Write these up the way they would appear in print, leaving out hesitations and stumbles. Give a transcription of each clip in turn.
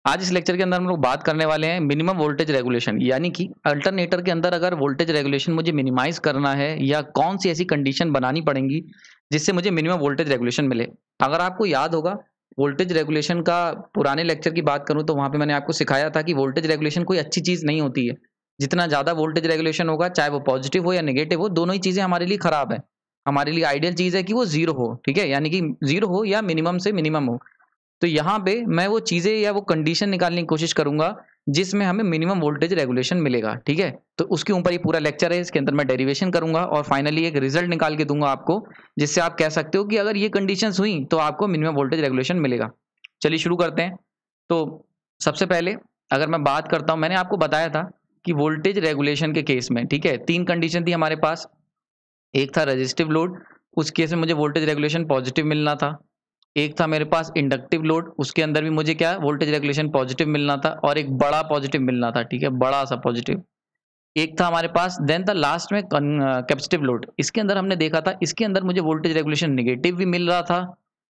आज इस लेक्चर के अंदर हम लोग बात करने वाले हैं मिनिमम वोल्टेज रेगुलेशन, यानी कि अल्टरनेटर के अंदर अगर वोल्टेज रेगुलेशन मुझे मिनिमाइज करना है या कौन सी ऐसी कंडीशन बनानी पड़ेंगी जिससे मुझे मिनिमम वोल्टेज रेगुलेशन मिले। अगर आपको याद होगा वोल्टेज रेगुलेशन का पुराने लेक्चर की बात करूं तो वहां पे मैंने आपको सिखाया था कि वोल्टेज रेगुलेशन कोई अच्छी चीज नहीं होती है। जितना ज्यादा वोल्टेज रेगुलेशन होगा, चाहे वो पॉजिटिव हो या नेगेटिव हो, दोनों ही चीजें हमारे लिए खराब है। हमारे लिए आइडियल चीज है कि वो जीरो हो, ठीक है, यानी कि जीरो हो या मिनिमम से मिनिमम हो। तो यहाँ पे मैं वो चीज़ें या वो कंडीशन निकालने की कोशिश करूँगा जिसमें हमें मिनिमम वोल्टेज रेगुलेशन मिलेगा, ठीक है? तो उसके ऊपर ये पूरा लेक्चर है, इसके अंदर मैं डेरिवेशन करूँगा और फाइनली एक रिजल्ट निकाल के दूँगा आपको, जिससे आप कह सकते हो कि अगर ये कंडीशंस हुई तो आपको मिनिमम वोल्टेज रेगुलेशन मिलेगा। चलिए शुरू करते हैं। तो सबसे पहले अगर मैं बात करता हूँ, मैंने आपको बताया था कि वोल्टेज रेगुलेशन के केस में, ठीक है, 3 कंडीशन थी हमारे पास। एक था रेजिस्टिव लोड, उस केस में मुझे वोल्टेज रेगुलेशन पॉजिटिव मिलना था। एक था मेरे पास इंडक्टिव लोड, उसके अंदर भी मुझे क्या वोल्टेज रेगुलेशन पॉजिटिव मिलना था और एक बड़ा पॉजिटिव मिलना था, ठीक है, बड़ा सा पॉजिटिव। एक था हमारे पास, देन था लास्ट में कैपेसिटिव लोड। इसके अंदर हमने देखा था, इसके अंदर मुझे वोल्टेज रेगुलेशन नेगेटिव भी मिल रहा था,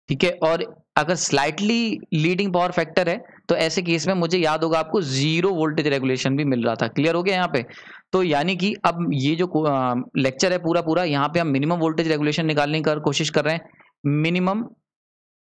ठीक है, और अगर स्लाइटली लीडिंग पावर फैक्टर है तो ऐसे केस में मुझे याद होगा आपको जीरो वोल्टेज रेगुलेशन भी मिल रहा था। क्लियर हो गया यहाँ पे? तो यानी कि अब ये जो लेक्चर है पूरा पूरा, यहाँ पे हम मिनिमम वोल्टेज रेगुलेशन निकालने की कोशिश कर रहे हैं। मिनिमम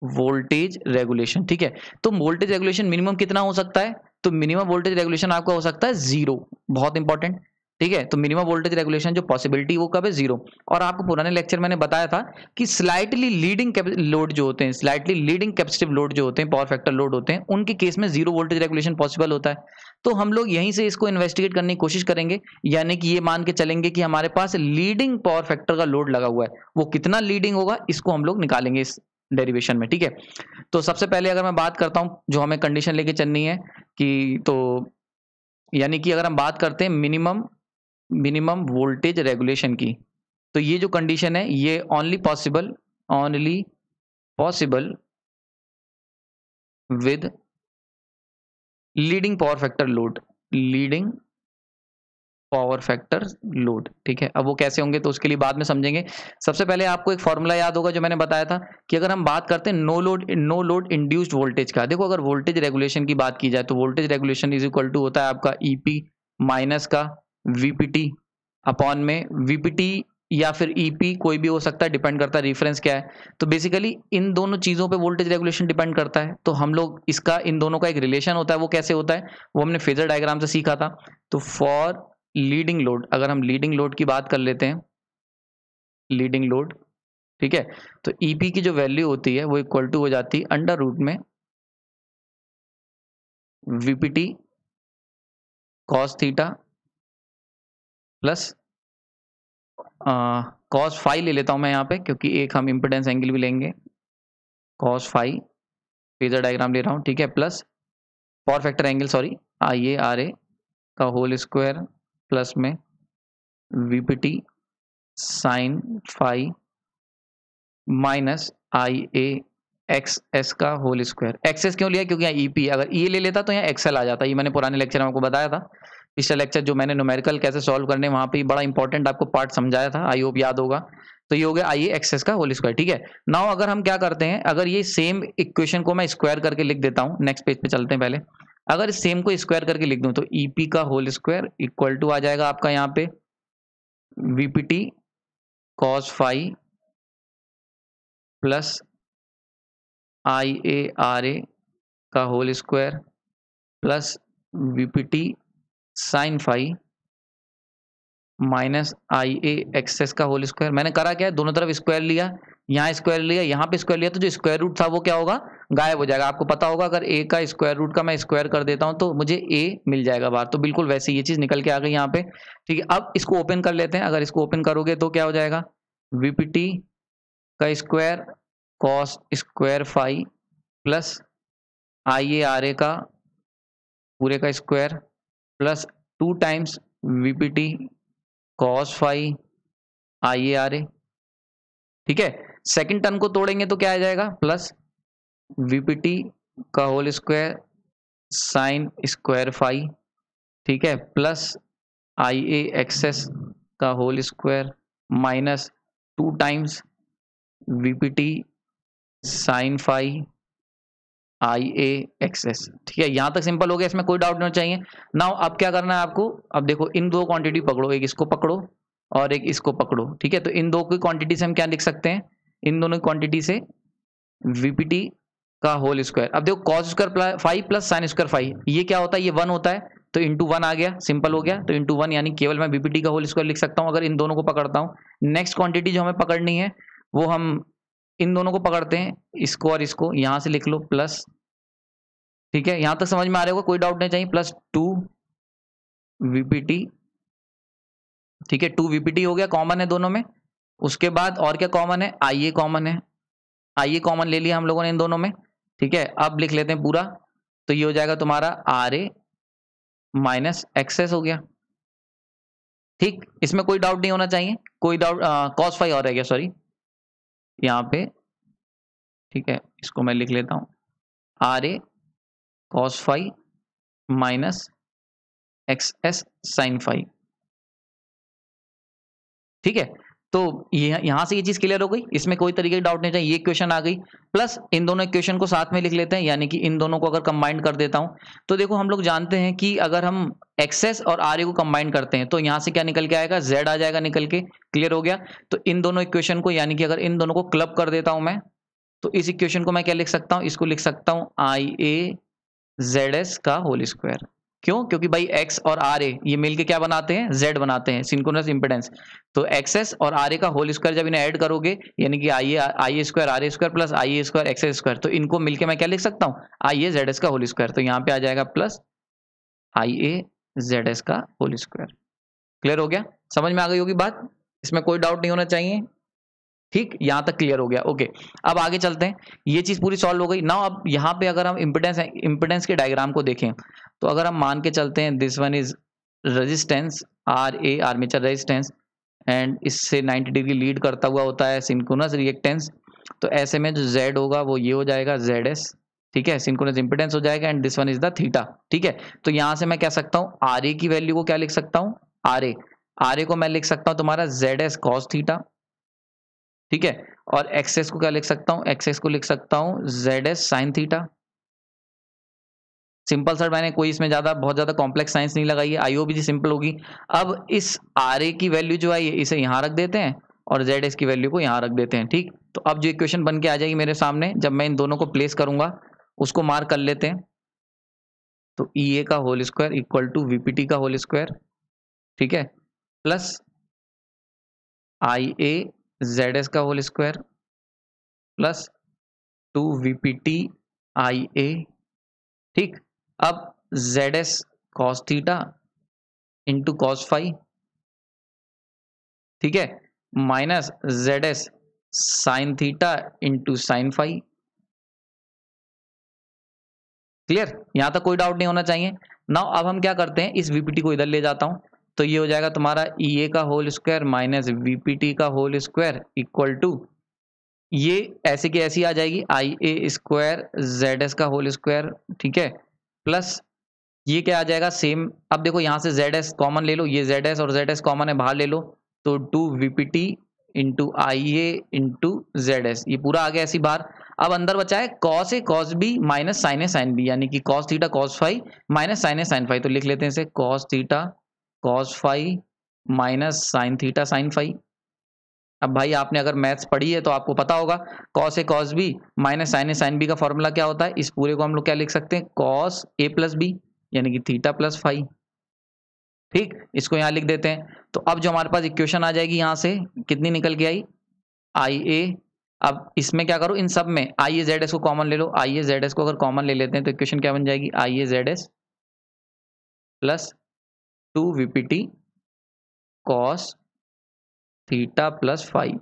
वोल्टेज रेगुलेशन, ठीक है। तो वोल्टेज रेगुलेशन मिनिमम कितना हो सकता है? तो मिनिमम वोल्टेज रेगुलेशन आपका हो सकता है जीरो। बहुत इंपॉर्टेंट, ठीक है। तो मिनिमम वोल्टेज रेगुलेशन जो पॉसिबिलिटी वो कब है? जीरो। और आपको पुराने लेक्चर मैंने बताया था कि स्लाइटली लीडिंग लोड जो होते हैं, स्लाइटली लीडिंग कैपेसिटिव लोड जो होते हैं, पावर फैक्टर लोड होते हैं, उनके केस में जीरो वोल्टेज रेगुलेशन पॉसिबल होता है। तो हम लोग यहीं से इसको इन्वेस्टिगेट करने की कोशिश करेंगे, यानी कि ये मान के चलेंगे कि हमारे पास लीडिंग पावर फैक्टर का लोड लगा हुआ है, वो कितना लीडिंग होगा इसको हम लोग निकालेंगे इस डेरिवेशन में, ठीक है। तो सबसे पहले अगर मैं बात करता हूं, जो हमें कंडीशन लेके चलनी है कि तो यानी कि अगर हम बात करते हैं मिनिमम मिनिमम वोल्टेज रेगुलेशन की, तो ये जो कंडीशन है ये only possible with leading power factor load, leading power factor load, ठीक है। अब वो कैसे होंगे तो उसके लिए बाद में समझेंगे। सबसे पहले आपको एक फॉर्मूला याद होगा जो मैंने बताया था कि अगर हम बात करते हैं नो लोड इंड्यूस्ड वोल्टेज का। देखो, अगर वोल्टेज रेगुलेशन की बात की जाए तो voltage regulation is equal to होता है आपका ईपी माइनस का वीपीटी अपॉन में वीपीटी या फिर ईपी, कोई भी हो सकता है, डिपेंड करता है रेफरेंस क्या है। तो बेसिकली इन दोनों चीजों पे वोल्टेज रेगुलेशन डिपेंड करता है। तो हम लोग इसका, इन दोनों का एक रिलेशन होता है, वो कैसे होता है वो हमने फेजर डायग्राम से सीखा था। तो फॉर लीडिंग लोड, अगर हम लीडिंग लोड की बात कर लेते हैं, लीडिंग लोड, ठीक है, तो ईपी की जो वैल्यू होती है वो इक्वल टू हो जाती है अंडर रूट में VPT cos theta plus cos phi ले लेता हूं मैं यहाँ पे, क्योंकि एक हम इम्पिडेंस एंगल भी लेंगे, कॉस फाई, फेजर डायग्राम ले रहा हूँ, ठीक है, plus power factor angle, sorry, I A R A का होल स्क्वायर प्लस में VPT sine phi minus I A X S का होल स्क्वायर। एक्सेस क्यों लिया? क्योंकि यहाँ ईपी, अगर ई ले लेता तो यहाँ एक्सएल आ जाता। ये मैंने पुराने लेक्चर में आपको बताया था। पिछला लेक्चर जो मैंने न्यूमेरिकल कैसे सॉल्व करने, वहां पे बड़ा इंपॉर्टेंट आपको पार्ट समझाया था, आई होप याद होगा। तो ये हो गया आई ए एक्सेस का होल स्क्वायर, ठीक है। नाउ अगर हम क्या करते हैं, अगर ये सेम इक्वेशन को मैं स्क्वायर करके लिख देता हूँ, नेक्स्ट पेज पे चलते हैं पहले। अगर इस सेम को स्क्वायर करके लिख दूं तो ईपी का होल स्क्वायर इक्वल टू आ जाएगा आपका यहाँ पे VPT cos phi plus I A R A का whole square plus VPT sine phi minus I A X S का होल स्क्वायर। मैंने करा क्या है, दोनों तरफ स्क्वायर लिया, यहाँ स्क्वायर लिया, यहाँ पे स्क्वायर लिया, तो जो स्क्वायर रूट था वो क्या होगा? गायब हो जाएगा। आपको पता होगा अगर ए का स्क्वायर रूट का मैं स्क्वायर कर देता हूँ तो मुझे ए मिल जाएगा बाहर। तो बिल्कुल वैसे ये चीज निकल के आ गई यहाँ पे, ठीक है। अब इसको ओपन कर लेते हैं। अगर इसको ओपन करोगे तो क्या हो जाएगा? वीपीटी का square cos square phi plus I A R A का पूरे का square plus 2 times VPT cos phi I A R A, ठीक है। सेकंड टर्म को तोड़ेंगे तो क्या आ जाएगा? प्लस वीपीटी का whole square sine square phi, ठीक है, प्लस आई ए एक्सेस का whole square minus 2 times VPT sine phi I A X S. ठीक है, यहाँ तक सिंपल हो गया, इसमें कोई डाउट नहीं होना चाहिए। नाउ अब क्या करना है आपको, अब देखो इन दो क्वांटिटी पकड़ो, एक इसको पकड़ो और एक इसको पकड़ो। ठीक है, तो इन दो की क्वांटिटी से हम क्या लिख सकते हैं, इन दोनों क्वांटिटी से वीपीटी का होल स्क्वायर। अब देखो cos square 5 plus sine square 5, ये क्या होता है, ये 1 होता है, तो इंटू 1 आ गया, सिंपल हो गया। तो इंटू 1 यानी केवल मैं वीपीटी का होल स्क्वायर लिख सकता हूँ अगर इन दोनों को पकड़ता हूँ। नेक्स्ट क्वांटिटी जो हमें पकड़नी है वो हम इन दोनों को पकड़ते हैं, इसको और इसको, यहां से लिख लो प्लस। ठीक है, यहां तक समझ में आ रहा होगा, कोई डाउट नहीं चाहिए, प्लस 2 वीपीटी। ठीक है, 2 वीपीटी हो गया, कॉमन है दोनों में। उसके बाद और क्या कॉमन है, आई ए कॉमन है, आई ए कॉमन ले लिया हम लोगों ने इन दोनों में। ठीक है, अब लिख लेते हैं पूरा, तो ये हो जाएगा तुम्हारा आर ए माइनस एक्सेस हो गया। ठीक, इसमें कोई डाउट नहीं होना चाहिए, कोई डाउट, कॉस 5 और रह गया, सॉरी यहाँ पे। ठीक है, इसको मैं लिख लेता हूँ, R A cos 5 minus X S sine 5। ठीक है, तो ये यहां से ये चीज क्लियर हो गई, इसमें कोई तरीके की डाउट नहीं चाहिए, ये इक्वेशन आ गई। प्लस इन दोनों इक्वेशन को साथ में लिख लेते हैं, यानी कि इन दोनों को अगर कंबाइन कर देता हूं, तो देखो हम लोग जानते हैं कि अगर हम एक्सेस और आर ए को कंबाइन करते हैं तो यहां से क्या निकल के आएगा, जेड आ जाएगा निकल के। क्लियर हो गया, तो इन दोनों इक्वेशन को, यानी कि अगर इन दोनों को क्लब कर देता हूं मैं, तो इस इक्वेशन को मैं क्या लिख सकता हूं, इसको लिख सकता हूं आई ए जेड एस का होल स्क्वायर। क्यों, क्योंकि भाई एक्स और आर ए ये मिलके क्या बनाते हैं, जेड बनाते हैं, सिंक्रोनस इंपेडेंस। तो एक्सएस और आर ए का होल स्क्वायर जब इन्हें ऐड करोगे, यानी कि I A square R A square plus I A square X S square, तो इनको मिलके मैं क्या लिख सकता हूँ, आई ए जेड एस का होल स्क्वायर। तो यहाँ पे आ जाएगा plus I A Z S का होल स्क्वायर। क्लियर हो गया, समझ में आ गई होगी बात, इसमें कोई डाउट नहीं होना चाहिए। ठीक, यहां तक क्लियर हो गया, ओके। अब आगे चलते हैं, ये चीज पूरी सॉल्व हो गई ना। अब यहाँ पे अगर हम इम्पिडेंस के डायग्राम को देखें, तो अगर हम मान के चलते हैं this one is resistance R A, armature resistance, and इससे 90 डिग्री लीड करता हुआ होता है सिंक्रोनस रिएक्टेंस। तो ऐसे में जो जेड होगा वो ये हो जाएगा जेड एस। ठीक है, सिंक्रोनस इंपिडेंस हो जाएगा, and this one is the theta. ठीक है, तो यहां से मैं कह सकता हूँ आर ए की वैल्यू को क्या लिख सकता हूँ, आर ए को मैं लिख सकता हूँ तुम्हारा जेड एस कॉस थीटा। ठीक है, और एक्सेस को क्या लिख सकता हूं, एक्सेस को लिख सकता हूं Z S sine theta. Simple sir, मैंने कोई इसमें बहुत ज्यादा कॉम्प्लेक्स साइंस नहीं लगाई है, आईओ भी सिंपल होगी। अब इस आर ए की वैल्यू जो आई है इसे यहां रख देते हैं और जेड एस की वैल्यू को यहां रख देते हैं। ठीक, तो अब जो इक्वेशन बन के आ जाएगी मेरे सामने, जब मैं इन दोनों को प्लेस करूंगा, उसको मार्क कर लेते हैं। तो ई ए का whole square equal to VPT का होल स्क्वायर। ठीक है, plus I A Z S का whole square plus 2 VPT I A. ठीक, अब Z S cos theta into cos 5, ठीक है, minus Z S sine theta into sine 5। Clear, यहां तक कोई डाउट नहीं होना चाहिए। नाउ अब हम क्या करते हैं, इस वीपीटी को इधर ले जाता हूं, तो ये हो जाएगा तुम्हारा ई ए का होल स्क्वायर माइनस वीपीटी का होल स्क्वायर इक्वल टू, ये ऐसे की ऐसी आ जाएगी, I A square Z S का होल स्क्वायर। ठीक है, प्लस ये क्या आ जाएगा सेम। अब देखो यहां से जेड एस कॉमन ले लो, ये जेड एस और जेड एस कॉमन है, बाहर ले लो, तो 2 VPT into I A into Z S, ये पूरा आ गया ऐसी बाहर। अब अंदर बचा है cos A cos B minus sine A sine B, यानी कि cos theta cos 5 minus sine A sine 5। तो लिख लेते हैं इसे cos theta cos 5 minus sine theta sine 5। अब भाई आपने अगर मैथ्स पढ़ी है तो आपको पता होगा cos A cos B minus sine A sine B का फॉर्मूला क्या होता है। इस पूरे को हम लोग क्या लिख सकते हैं, कॉस ए प्लस बी, यानी कि थीटा प्लस 5। ठीक, इसको यहां लिख देते हैं। तो अब जो हमारे पास इक्वेशन आ जाएगी यहां से कितनी निकल के आई, आई ए। अब इसमें क्या करो, इन सब में आई ए जेड एस को कॉमन ले लो, आई ए जेड एस को अगर कॉमन ले लेते हैं तो इक्वेशन क्या बन जाएगी, I A Z S plus 2 VPT cos theta plus 5।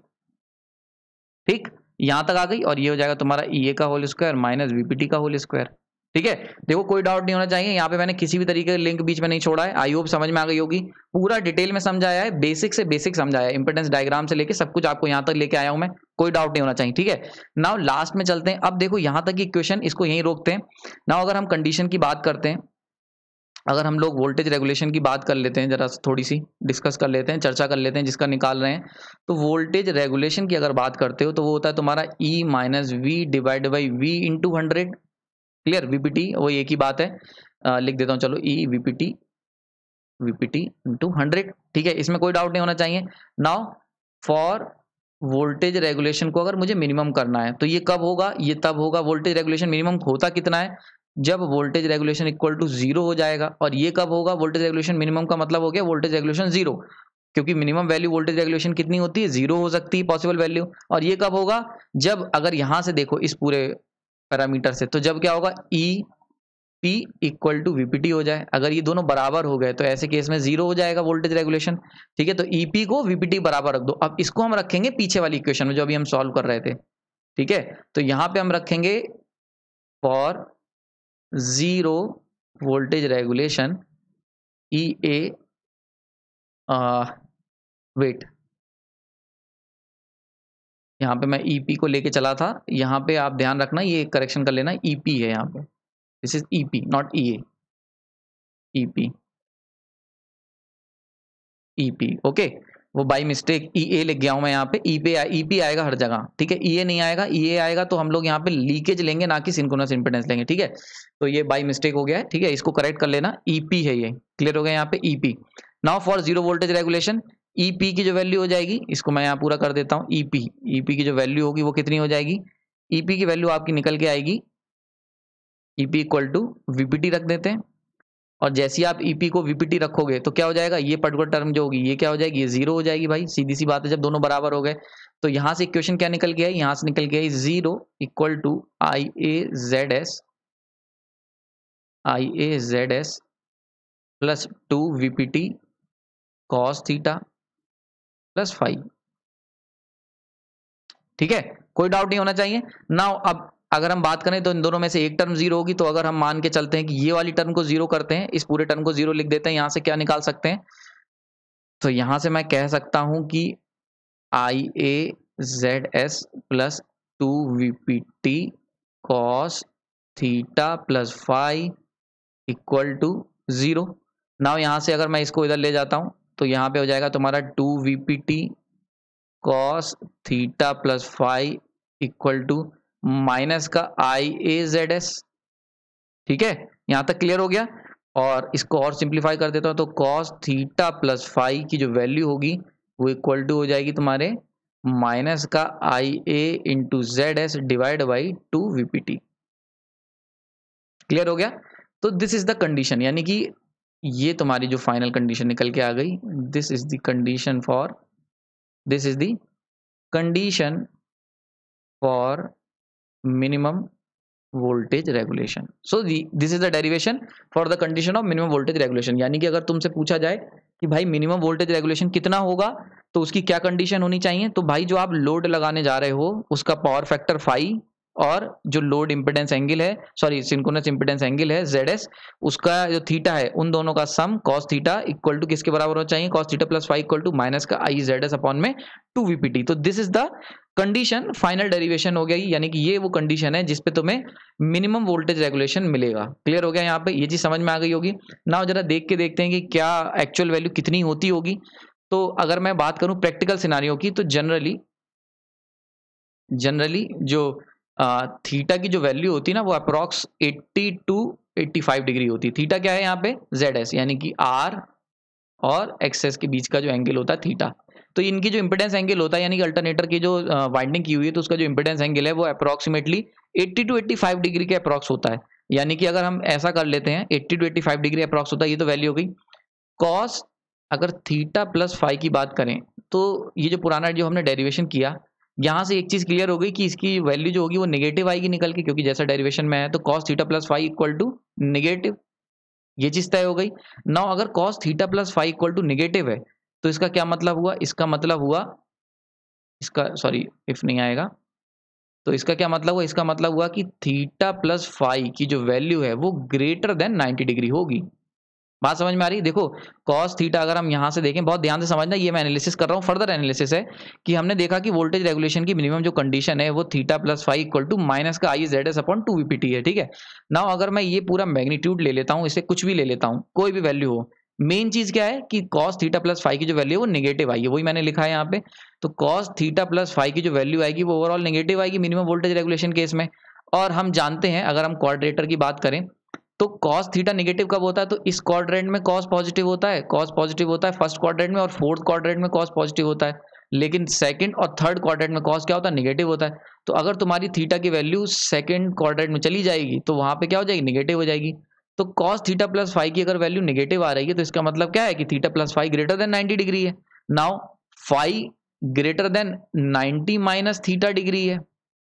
ठीक, यहां तक आ गई, और ये हो जाएगा तुम्हारा ई ए का होल स्क्वायर माइनस वीपीटी का होल स्क्वायर। ठीक है, देखो कोई डाउट नहीं होना चाहिए, यहाँ पे मैंने किसी भी तरीके का लिंक बीच में नहीं छोड़ा है। आई होप समझ में आ गई होगी, पूरा डिटेल में समझाया है, बेसिक से बेसिक समझाया है, इंपेडेंस डायग्राम से लेके सब कुछ आपको यहाँ तक लेके आया हूं मैं, कोई डाउट नहीं होना चाहिए। ठीक है, नाउ लास्ट में चलते हैं। अब देखो यहाँ तक की इक्वेशन, इसको यहीं रोकते हैं। नाउ अगर हम कंडीशन की बात करते हैं, अगर हम लोग वोल्टेज रेगुलेशन की बात कर लेते हैं, जरा थोड़ी सी डिस्कस कर लेते हैं, चर्चा कर लेते हैं जिसका निकाल रहे हैं। तो वोल्टेज रेगुलेशन की अगर बात करते हो तो वो होता है तुम्हारा E minus V divide by V into 100। Clear, VPT वो एक ही बात है, लिख देता हूँ चलो, ई वीपीटी इंटू 100, ठीक है, इसमें कोई डाउट नहीं होना चाहिए। नाउ फॉर वोल्टेज रेगुलेशन को अगर मुझे मिनिमम करना है तो ये कब होगा, ये तब होगा, वोल्टेज रेगुलेशन मिनिमम होता कितना है, जब वोल्टेज रेगुलेशन इक्वल टू 0 हो जाएगा। और ये कब होगा, वोल्टेज रेगुलेशन मिनिमम का मतलब हो गया वोल्टेज रेगुलेशन 0, क्योंकि मिनिमम वैल्यू वोल्टेज रेगुलेशन कितनी होती है, 0 हो सकती है पॉसिबल वैल्यू। और ये कब होगा, जब अगर यहां से देखो इस पूरे पैरामीटर से, तो जब क्या होगा, E P equal to VPT हो जाए। अगर ये दोनों बराबर हो गए तो ऐसे केस में 0 हो जाएगा वोल्टेज रेगुलेशन, ठीक है। तो ईपी को वीपीटी बराबर रख दो। अब इसको हम रखेंगे पीछे वाली इक्वेशन में जो अभी हम सॉल्व कर रहे थे, ठीक है। तो यहां पे हम रखेंगे for 0 voltage regulation E A wait, यहाँ पे मैं ईपी को लेके चला था, यहाँ पे आप ध्यान रखना, ये करेक्शन कर लेना, ईपी है यहाँ पे, this is EP not EA, EP EP, okay. वो बाई मिस्टेक ईए लिख गया हूं मैं यहाँ पे, ईपी आएगा हर जगह, ठीक है। ईए नहीं आएगा, ईए आएगा तो हम लोग यहाँ पे लीकेज लेंगे ना कि सिंक्रोनस इंपेडेंस लेंगे, ठीक है। तो ये बाई मिस्टेक हो गया है, ठीक है, इसको करेक्ट कर लेना, ईपी है ये, क्लियर हो गया यहाँ पे, EP. Now for 0 voltage regulation, EP की जो वैल्यू हो जाएगी, इसको मैं यहाँ पूरा कर देता हूँ, ईपी की जो वैल्यू होगी वो कितनी हो जाएगी, ईपी की वैल्यू आपकी निकल के आएगी, ईपी इक्वल टू वीपीटी रख देते हैं। और जैसे ही आप ईपी को वीपीटी रखोगे तो क्या हो जाएगा, ये पर्टिकुलर टर्म जो होगी ये क्या हो जाएगी, ये 0 हो जाएगी भाई, सीधी सी बात है, जब दोनों बराबर हो गए। तो यहां से इक्वेशन क्या निकल गया है, यहां से निकल गया है 0 equal to I A Z S plus 2 VPT cos theta plus 5, ठीक है, कोई डाउट नहीं होना चाहिए। नाउ अब अगर हम बात करें तो इन दोनों में से एक टर्म 0 होगी, तो अगर हम मान के चलते हैं कि ये वाली टर्म को 0 करते हैं, इस पूरे टर्म को 0 लिख देते हैं, यहां से क्या निकाल सकते हैं, तो यहां से मैं कह सकता हूं कि I A Z S plus 2 VPT cos theta plus 5 equal to 0। Now यहां से अगर मैं इसको इधर ले जाता हूं तो यहां पे हो जाएगा तुम्हारा 2 VPT cos theta plus 5 equal to minus का आई ए जेड एस, ठीक है, यहां तक क्लियर हो गया। और इसको और सिंप्लीफाई कर देता हूं तो कॉस थीटा प्लस 5 की जो वैल्यू होगी वो इक्वल टू हो जाएगी तुम्हारे माइनस का I A into Z S divide by 2 VPT, clear हो गया। तो दिस इज द कंडीशन, यानी कि ये तुम्हारी जो फाइनल कंडीशन निकल के आ गई, this is the condition for minimum voltage regulation. So this is the derivation for the condition of minimum voltage regulation. यानी कि अगर तुमसे पूछा जाए कि भाई मिनिमम वोल्टेज रेगुलेशन कितना होगा तो उसकी क्या कंडीशन होनी चाहिए, तो भाई जो आप लोड लगाने जा रहे हो उसका पावर फैक्टर 5 और जो लोड इंपेडेंस एंगल है, सॉरी सिंक्रोनस इंपेडेंस एंगल है ZS, उसका जो थीटा है, उन दोनों का sum cos theta equal to किसके बराबर होना चाहिए, cos theta plus 5 equal to minus का आई ZS अपॉन में 2 वीपीटी। तो this is the condition, final derivation हो गया, यानी कि ये वो कंडीशन है जिसपे तुम्हें मिनिमम वोल्टेज रेगुलेशन मिलेगा। क्लियर हो गया, यहाँ पे ये चीज समझ में आ गई होगी। ना जरा देख के देखते हैं कि क्या एक्चुअल वैल्यू कितनी होती होगी। तो अगर मैं बात करूं प्रैक्टिकल सिनारियो की, तो जनरली जो थीटा की जो वैल्यू होती है ना वो अप्रॉक्स 80 टू 85 डिग्री होती है। थीटा क्या है यहाँ पे, ZS, यानी कि R और एक्सेस के बीच का जो एंगल होता है थीटा। तो इनकी जो इंपेडेंस एंगल होता है, यानी कि अल्टरनेटर की जो वाइंडिंग की हुई है, तो उसका जो इंपेडेंस एंगल है वो अप्रॉक्सीमेटली 80 टू 85 डिग्री के अप्रॉक्स होता है। यानी कि अगर हम ऐसा कर लेते हैं 80 टू 85 डिग्री अप्रॉक्स होता है, ये तो वैल्यू हो गई। कॉस अगर थीटा प्लस 5 की बात करें तो ये जो पुराना जो हमने डेरिवेशन किया, यहाँ से एक चीज क्लियर हो गई कि इसकी वैल्यू जो होगी वो नेगेटिव आएगी निकल के, क्योंकि जैसा डेरिवेशन में है तो cos theta plus 5 equal to negative, ये चीज तय हो गई। नाउ अगर cos theta plus 5 equal to negative है तो इसका क्या मतलब हुआ, इसका मतलब हुआ इसका, सॉरी इफ नहीं आएगा, तो इसका क्या मतलब हुआ, इसका मतलब हुआ कि थीटा प्लस 5 की जो वैल्यू है वो ग्रेटर देन 90 डिग्री होगी। बात समझ में आ रही है। देखो cos थीटा अगर हम यहां से देखें, बहुत ध्यान से समझना, ये मैं एनालिसिस कर रहा हूं, फर्दर एनालिसिस है, कि हमने देखा कि वोल्टेज रेगुलेशन की मिनिमम जो कंडीशन है वो theta plus 5 equal to minus का आई ZS अपॉन 2 वीपीटी है, ठीक है। नाउ अगर मैं ये पूरा मैग्नीट्यूड ले लेता हूं, इसे कुछ भी ले लेता हूं, कोई भी वैल्यू हो, मेन चीज क्या है कि cos थीटा प्लस 5 की जो वैल्यू है वो नेगेटिव आई है, वही मैंने लिखा है यहाँ पे। तो cos थीटा प्लस 5 की जो वैल्यू आएगी वो ओवरऑल नेगेटिव आएगी मिनिमम वोल्टेज रेगुलेशन केस में। और हम जानते हैं अगर हम क्वाड्रेटर की बात करें तो cos थीटा नेगेटिव कब होता है, तो इस क्वाड्रेंट में cos पॉजिटिव होता है, cos पॉजिटिव होता है फर्स्ट क्वाड्रेंट में, और फोर्थ क्वाड्रेंट में cos पॉजिटिव होता है, लेकिन सेकंड और थर्ड क्वाड्रेंट में cos क्या होता है, नेगेटिव होता है। तो अगर तुम्हारी थीटा की वैल्यू सेकंड क्वाड्रेंट में चली जाएगी तो वहां पे क्या हो जाएगी, नेगेटिव हो जाएगी। तो cos थीटा प्लस फाइव की अगर वैल्यू नेगेटिव आ रही है तो इसका मतलब क्या है कि theta plus five greater than 90 degree है। Now five greater than 90 minus theta degree है।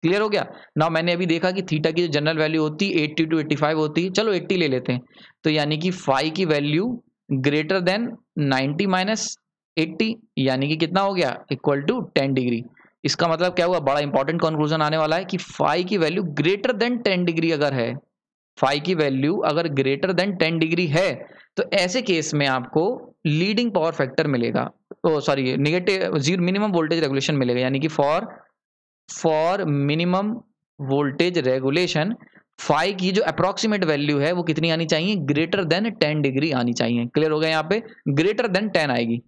क्लियर हो गया। नाउ मैंने अभी देखा कि थीटा की जो जनरल वैल्यू होती है 80 टू 85 होती है, चलो 80 ले लेते हैं। तो यानी कि फाइव की वैल्यू ग्रेटर देन 90 माइनस 80 यानी कि कितना हो गया, इक्वल टू 10 डिग्री। इसका मतलब क्या हुआ, बड़ा इंपॉर्टेंट कंक्लूजन आने वाला है कि फाइव की वैल्यू ग्रेटर देन 10 डिग्री अगर है, फाइव की वैल्यू अगर ग्रेटर देन 10 डिग्री है तो ऐसे केस में आपको लीडिंग पावर फैक्टर मिलेगा, sorry negative zero minimum voltage regulation मिलेगा। यानी कि for minimum voltage regulation five की जो अप्रोक्सीमेट वैल्यू है वो कितनी आनी चाहिए, ग्रेटर देन 10 डिग्री आनी चाहिए। क्लियर हो गया, यहाँ पे ग्रेटर देन 10 आएगी,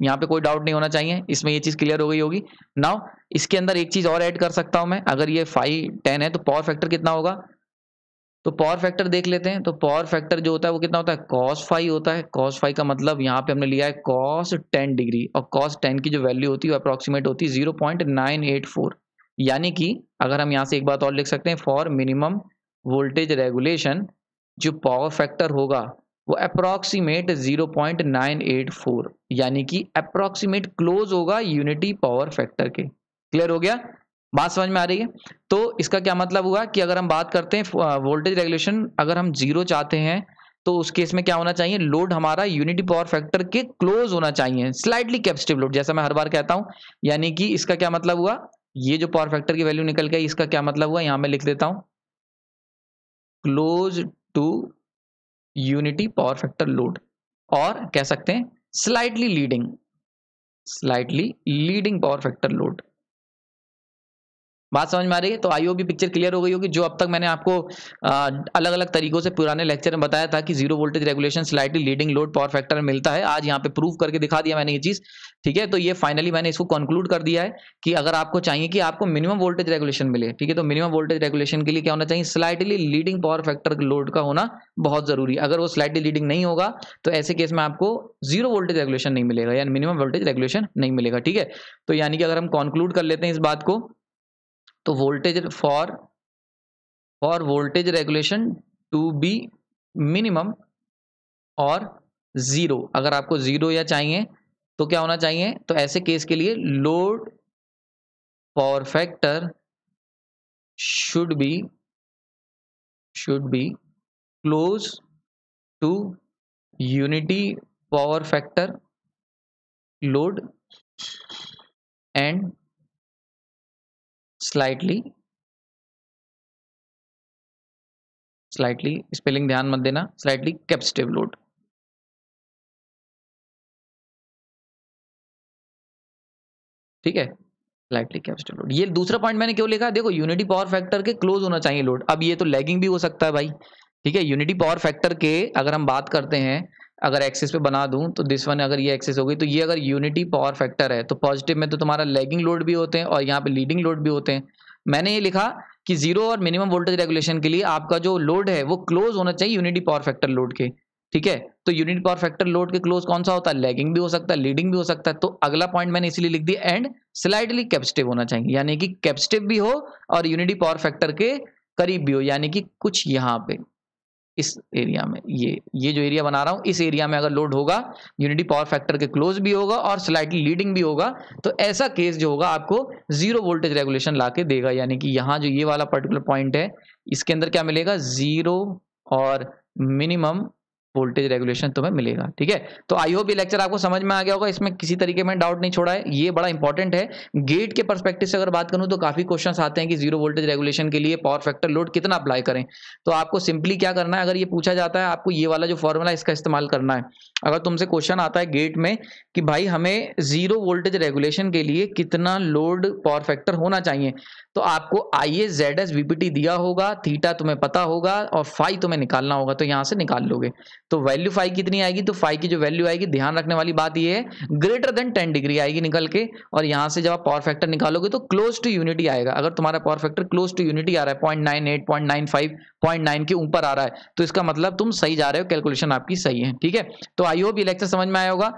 यहाँ पे कोई डाउट नहीं होना चाहिए, इसमें ये चीज क्लियर हो गई होगी। नाउ इसके अंदर एक चीज और ऐड कर सकता हूं मैं, अगर ये 5 10 है तो पावर फैक्टर कितना होगा, तो पावर फैक्टर देख लेते हैं। तो पावर फैक्टर जो होता है वो कितना होता है, cos फाइव होता है। cos फाइव का मतलब यहाँ पे हमने लिया है cos 10 डिग्री, और cos 10 की जो वैल्यू होती है वो अप्रोक्सीमेट होती है 0.984। यानी कि अगर हम यहाँ से एक बात और लिख सकते हैं, फॉर मिनिमम वोल्टेज रेगुलेशन जो पावर फैक्टर होगा वो अप्रोक्सीमेट 0.984, यानी कि अप्रोक्सीमेट क्लोज होगा यूनिटी पावर फैक्टर के। क्लियर हो गया, बात समझ में आ रही है। तो इसका क्या मतलब हुआ कि अगर हम बात करते हैं वोल्टेज रेगुलेशन, अगर हम जीरो चाहते हैं तो उस केस में क्या होना चाहिए, लोड हमारा यूनिटी पावर फैक्टर के क्लोज होना चाहिए, स्लाइटली कैपेसिटिव लोड, जैसा मैं हर बार कहता हूं। यानी कि इसका क्या मतलब हुआ, ये जो पावर फैक्टर की वैल्यू निकल गई इसका क्या मतलब हुआ, यहां मैं लिख देता हूं close to unity power factor load, और कह सकते हैं slightly leading power factor load. बात समझ में आ रही है। तो आई होप भी पिक्चर क्लियर हो गई होगी। जो अब तक मैंने आपको अलग अलग तरीकों से पुराने लेक्चर में बताया था कि zero voltage regulation slightly leading load power factor में मिलता है, आज यहाँ पे प्रूव करके दिखा दिया मैंने ये चीज। ठीक है, तो ये फाइनली मैंने इसको कंक्लूड कर दिया है कि अगर आपको चाहिए कि आपको मिनिमम वोल्टेज रेगुलेशन मिले, ठीक है, तो मिनिमम वोल्टेज रेगुलेशन के लिए क्या होना चाहिए, slightly leading power factor load का होना बहुत जरूरी। अगर वो स्लाइटली लीडिंग नहीं होगा तो ऐसे केस में आपको जीरो वोल्टेज रेगुलेशन नहीं मिलेगा, यानी मिनिमम वोल्टेज रेगुलेशन नहीं मिलेगा। ठीक है, तो यानी कि अगर हम कंक्लूड कर लेते हैं इस बात को, तो voltage for voltage regulation to be minimum और जीरो, अगर आपको जीरो या चाहिए तो क्या होना चाहिए, तो ऐसे केस के लिए load power factor should be close to unity power factor load and slightly spelling ध्यान मत देना, स्लाइटली कैपेसिटिव लोड। ठीक है, स्लाइटली कैपेसिटिव लोड। ये दूसरा पॉइंट मैंने क्यों लिखा है, देखो यूनिटी पावर फैक्टर के क्लोज होना चाहिए लोड। अब ये तो लैगिंग भी हो सकता है भाई, ठीक है, यूनिटी पावर फैक्टर के अगर हम बात करते हैं, अगर एक्सिस पे बना दूं तो दिस वन, अगर ये एक्सिस हो गई तो ये अगर यूनिटी पावर फैक्टर है तो पॉजिटिव में तो तुम्हारा लैगिंग लोड भी होते हैं और यहाँ पे लीडिंग लोड भी होते हैं। मैंने ये लिखा कि जीरो और मिनिमम वोल्टेज रेगुलेशन के लिए आपका जो लोड है वो क्लोज होना चाहिए यूनिटी पावर फैक्टर लोड के। ठीक है, तो यूनिटी पावर फैक्टर लोड के क्लोज कौन सा होता है, लैगिंग भी हो सकता है, लीडिंग भी हो सकता है। तो अगला पॉइंट मैंने इसलिए लिख दिया एंड स्लाइटली कैपेसिटिव होना चाहिए, यानी कि कैपेसिटिव भी हो और यूनिटी पावर फैक्टर के करीब भी हो, यानी कि कुछ यहाँ पे इस एरिया में, ये जो एरिया बना रहा हूं इस एरिया में अगर लोड होगा यूनिटी पावर फैक्टर के क्लोज भी होगा और स्लाइटली लीडिंग भी होगा, तो ऐसा केस जो होगा आपको जीरो वोल्टेज रेगुलेशन लाके देगा। यानी कि यहाँ जो ये वाला पर्टिकुलर पॉइंट है इसके अंदर क्या मिलेगा, जीरो और मिनिमम वोल्टेज रेगुलेशन तुम्हें मिलेगा। ठीक है, तो आई होप ये लेक्चर आपको समझ में आ गया होगा, इसमें किसी तरीके में डाउट नहीं छोड़ा है, ये बड़ा इंपॉर्टेंट है। गेट के पर्सपेक्टिव से अगर बात करूं तो काफी क्वेश्चंस आते हैं कि जीरो वोल्टेज रेगुलेशन के लिए पावर फैक्टर लोड कितना अप्लाई करें। तो आपको सिंपली क्या करना है, अगर ये पूछा जाता है आपको ये वाला जो फॉर्मूला इसका इस्तेमाल करना है। अगर तुमसे क्वेश्चन आता है गेट में कि भाई हमें जीरो वोल्टेज रेगुलेशन के लिए कितना लोड पावर फैक्टर होना चाहिए, तो आपको IS ZS VPT दिया होगा, थीटा तुम्हें पता होगा और फाई तुम्हें निकालना होगा, तो यहां से निकाल लोगे। तो वैल्यू फाई कितनी आएगी, तो फाई की जो वैल्यू आएगी, ध्यान रखने वाली बात ये है, ग्रेटर देन 10 डिग्री आएगी निकल के। और यहां से जब आप पावर फैक्टर निकालोगे तो क्लोज टू यूनिटी आएगा। अगर तुम्हारा power factor close to unity आ रहा है, 0.98, 0.95, 0.9 के ऊपर आ रहा है, तो इसका मतलब तुम सही जा रहे हो, कैलकुलेशन आपकी सही है। ठीक है, तो आई होप ये लेक्चर समझ में आया होगा।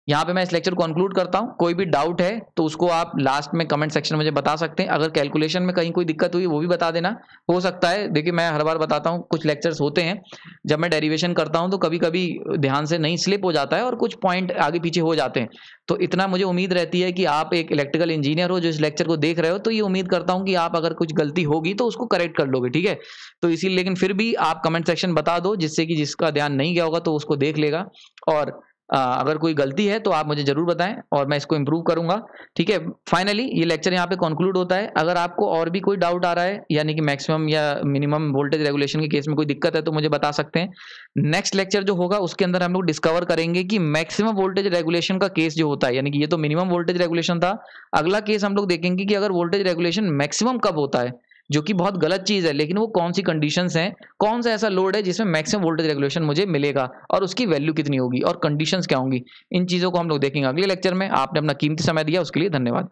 यहाँ पे मैं इस लेक्चर को कंक्लूड करता हूँ। कोई भी डाउट है तो उसको आप लास्ट में कमेंट सेक्शन में मुझे बता सकते हैं। अगर कैलकुलेशन में कहीं कोई दिक्कत हुई वो भी बता देना। हो सकता है, देखिए मैं हर बार बताता हूँ, कुछ लेक्चर्स होते हैं जब मैं डेरिवेशन करता हूँ तो कभी कभी ध्यान से नहीं स्लिप हो जाता है और कुछ पॉइंट आगे पीछे हो जाते हैं। तो इतना मुझे उम्मीद रहती है कि आप एक इलेक्ट्रिकल इंजीनियर हो जो इस लेक्चर को देख रहे हो, तो ये उम्मीद करता हूँ कि आप अगर कुछ गलती होगी तो उसको करेक्ट कर लोगे। ठीक है, तो इसीलिए, लेकिन फिर भी आप कमेंट सेक्शन बता दो, जिससे कि जिसका ध्यान नहीं गया होगा तो उसको देख लेगा। और अगर कोई गलती है तो आप मुझे जरूर बताएं और मैं इसको इम्प्रूव करूंगा। ठीक है, फाइनली ये लेक्चर यहाँ पे कंक्लूड होता है। अगर आपको और भी कोई डाउट आ रहा है, यानी कि मैक्सिमम या मिनिमम वोल्टेज रेगुलेशन के केस में कोई दिक्कत है, तो मुझे बता सकते हैं। नेक्स्ट लेक्चर जो होगा उसके अंदर हम लोग डिस्कवर करेंगे कि मैक्सिमम वोल्टेज रेगुलेशन का केस जो होता है, यानी कि ये तो मिनिमम वोल्टेज रेगुलेशन था, अगला केस हम लोग देखेंगे कि अगर वोल्टेज रेगुलेशन मैक्सिमम कब होता है, जो कि बहुत गलत चीज है, लेकिन वो कौन सी कंडीशंस हैं, कौन सा ऐसा लोड है जिसमें मैक्सिमम वोल्टेज रेगुलेशन मुझे मिलेगा और उसकी वैल्यू कितनी होगी और कंडीशंस क्या होंगी। इन चीजों को हम लोग देखेंगे अगले लेक्चर में। आपने अपना कीमती समय दिया, उसके लिए धन्यवाद।